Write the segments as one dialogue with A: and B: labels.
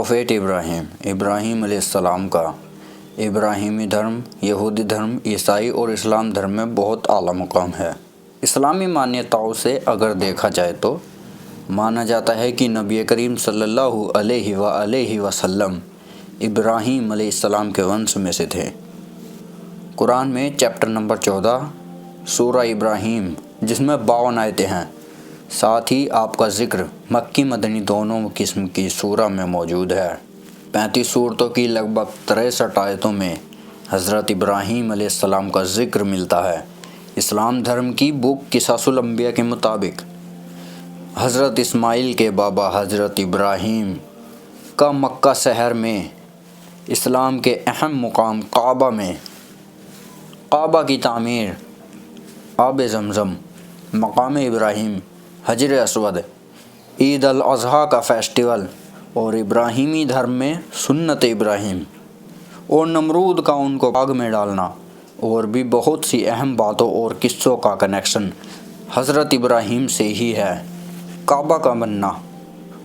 A: Prophet ابراہیم علیہ السلام کا ابراہیمی دھرم، یہودی دھرم، عیسائی اور اسلام دھرم میں بہت اعلیٰ مقام ہے۔ اسلامی مانیتاؤں سے اگر دیکھا جائے تو مانا جاتا ہے کہ نبی کریم صلی اللہ علیہ وآلہ وسلم ابراہیم علیہ السلام کے ونش میں سے تھے۔ قرآن میں چیپٹر نمبر 14 سورہ ابراہیم، جس میں 52 آیتیں ہیں، ساتھ ہی آپ کا ذکر مکی مدنی دونوں قسم کی سورہ میں موجود ہے۔ 35 سورتوں کی لگ بھگ 63 آیتوں میں حضرت ابراہیم علیہ السلام کا ذکر ملتا ہے۔ اسلام دھرم کی بک قصص الانبیاء کے مطابق حضرت اسماعیل کے بابا حضرت ابراہیم کا مکہ شہر میں اسلام کے اہم مقام کعبہ میں کعبہ کی تعمیر، آب زمزم، مقام ابراہیم، حجر اسود، عید الاضحیٰ کا فیسٹیول اور ابراہیمی دھرم میں سنت ابراہیم اور نمرود کا ان کو آگ میں ڈالنا اور بھی بہت سی اہم باتوں اور قصوں کا کنیکشن حضرت ابراہیم سے ہی ہے۔ کعبہ کا بننا،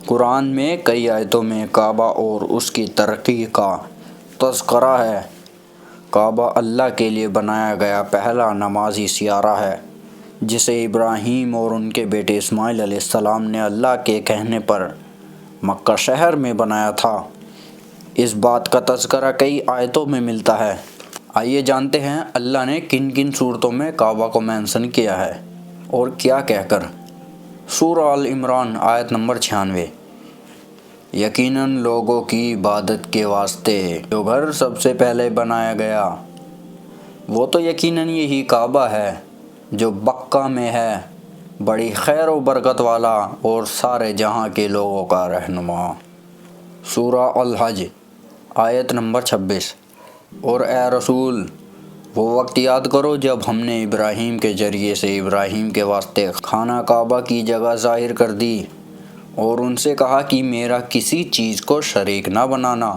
A: قرآن میں کئی آیتوں میں کعبہ اور اس کی ترقی کا تذکرہ ہے۔ کعبہ اللہ کے لیے بنایا گیا پہلا نمازی سیارہ ہے، جسے ابراہیم اور ان کے بیٹے اسماعیل علیہ السلام نے اللہ کے کہنے پر مکہ شہر میں بنایا تھا۔ اس بات کا تذکرہ کئی آیتوں میں ملتا ہے۔ آئیے جانتے ہیں اللہ نے کن کن صورتوں میں کعبہ کو مینشن کیا ہے اور کیا کہہ کر۔ سورہ آل عمران آیت نمبر 96۔ یقیناً لوگوں کی عبادت کے واسطے جو گھر سب سے پہلے بنایا گیا وہ تو یقیناً یہی کعبہ ہے جو مکہ میں ہے، بڑی خیر و برکت والا اور سارے جہاں کے لوگوں کا رہنما۔ سورہ الحج آیت نمبر 26۔ اور اے رسول، وہ وقت یاد کرو جب ہم نے ابراہیم کے ذریعے سے ابراہیم کے واسطے خانہ کعبہ کی جگہ ظاہر کر دی اور ان سے کہا کہ میرا کسی چیز کو شریک نہ بنانا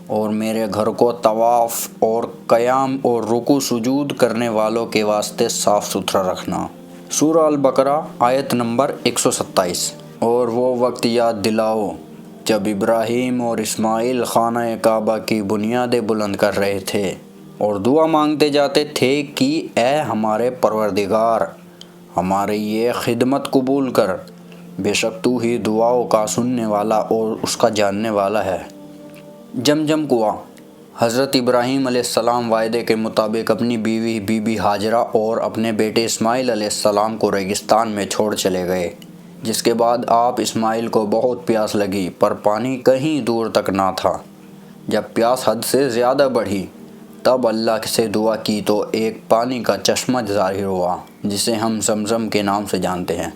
A: اور میرے گھر کو طواف اور قیام اور رکوع سجود کرنے والوں کے واسطے صاف ستھرا رکھنا۔ سورہ البقرہ آیت نمبر 127۔ اور وہ وقت یاد دلاؤ جب ابراہیم اور اسماعیل خانہ کعبہ کی بنیادیں بلند کر رہے تھے اور دعا مانگتے جاتے تھے کہ اے ہمارے پروردگار، ہماری یہ خدمت قبول کر، بے شک تو ہی دعاؤں کا سننے والا اور اس کا جاننے والا ہے۔ جمجم کنواں، حضرت ابراہیم علیہ السلام وعدے کے مطابق اپنی بیوی بی بی ہاجرہ اور اپنے بیٹے اسماعیل علیہ السلام کو ریگستان میں چھوڑ چلے گئے، جس کے بعد آپ اسماعیل کو بہت پیاس لگی پر پانی کہیں دور تک نہ تھا۔ جب پیاس حد سے زیادہ بڑھی تب اللہ سے دعا کی تو ایک پانی کا چشمہ ظاہر ہوا جسے ہم زمزم کے نام سے جانتے ہیں۔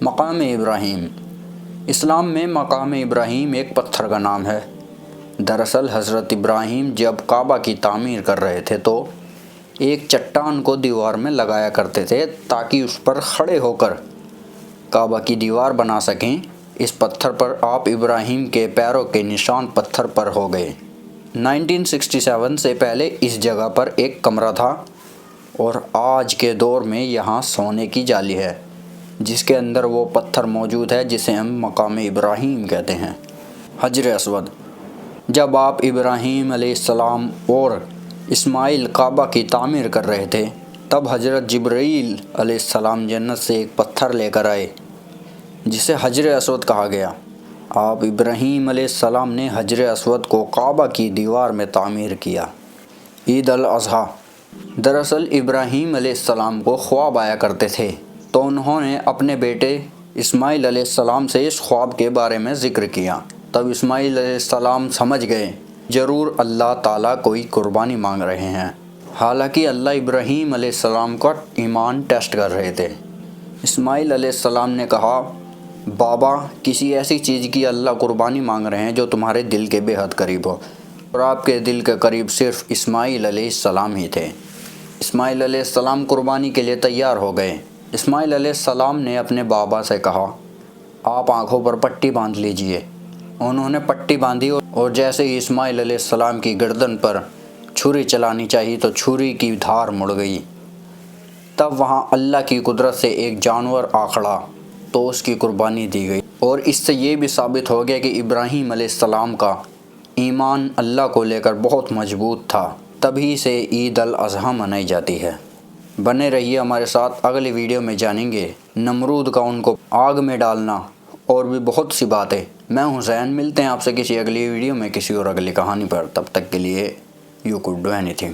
A: مقام ابراہیم، اسلام میں مقام ابراہیم ایک پتھر کا نام ہے۔ دراصل حضرت ابراہیم جب کعبہ کی تعمیر کر رہے تھے تو ایک چٹان کو دیوار میں لگایا کرتے تھے تاکہ اس پر کھڑے ہو کر کعبہ کی دیوار بنا سکیں۔ اس پتھر پر آپ ابراہیم کے پیروں کے نشان پتھر پر ہو گئے۔ 1967 سے پہلے اس جگہ پر ایک کمرہ تھا اور آج کے دور میں یہاں سونے کی جالی ہے جس کے اندر وہ پتھر موجود ہے جسے ہم مقام ابراہیم کہتے ہیں۔ حجر اسود، جب آپ ابراہیم علیہ السلام اور اسماعیل کعبہ کی تعمیر کر رہے تھے تب حضرت جبرائیل علیہ السلام جنت سے ایک پتھر لے کر آئے جسے حجر اسود کہا گیا۔ آپ ابراہیم علیہ السلام نے حجر اسود کو کعبہ کی دیوار میں تعمیر کیا۔ عید الاضحیٰ، دراصل ابراہیم علیہ السلام کو خواب آیا کرتے تھے تو انہوں نے اپنے بیٹے اسماعیل علیہ السلام سے اس خواب کے بارے میں ذکر کیا۔ تب اسماعیل علیہ السلام سمجھ گئے ضرور اللہ تعالیٰ کوئی قربانی مانگ رہے ہیں، حالانکہ اللہ ابراہیم علیہ السلام کا ایمان ٹیسٹ کر رہے تھے۔ اسماعیل علیہ السلام نے کہا، بابا، کسی ایسی چیز کی اللہ قربانی مانگ رہے ہیں جو تمہارے دل کے بے حد قریب ہو، اور آپ کے دل کے قریب صرف اسماعیل علیہ السلام ہی تھے۔ اسماعیل علیہ السلام قربانی کے لیے تیار ہو گئے۔ اسماعیل علیہ السلام نے اپنے بابا سے کہا، آپ آنکھوں پر پٹی باندھ لیجئے۔ انہوں نے پٹی باندھی اور جیسے ہی اسماعیل علیہ السلام کی گردن پر چھری چلانی چاہی تو چھری کی دھار مڑ گئی۔ تب وہاں اللہ کی قدرت سے ایک جانور آ کھڑا تو اس کی قربانی دی گئی۔ اور اس سے یہ بھی ثابت ہو گیا کہ ابراہیم علیہ السلام کا ایمان اللہ کو لے کر بہت مضبوط تھا، تبھی سے عید الاضحیٰ منائی جاتی ہے۔ بنے رہیے ہمارے ساتھ، اگلی ویڈیو میں جانیں گے نمرود کا ان کو آگ میں ڈالنا اور بھی بہت سی باتیں۔ میں حسین، ملتے ہیں آپ سے کسی اگلی ویڈیو میں کسی اور اگلی کہانی پر، تب تک کے لیے you could do any thing.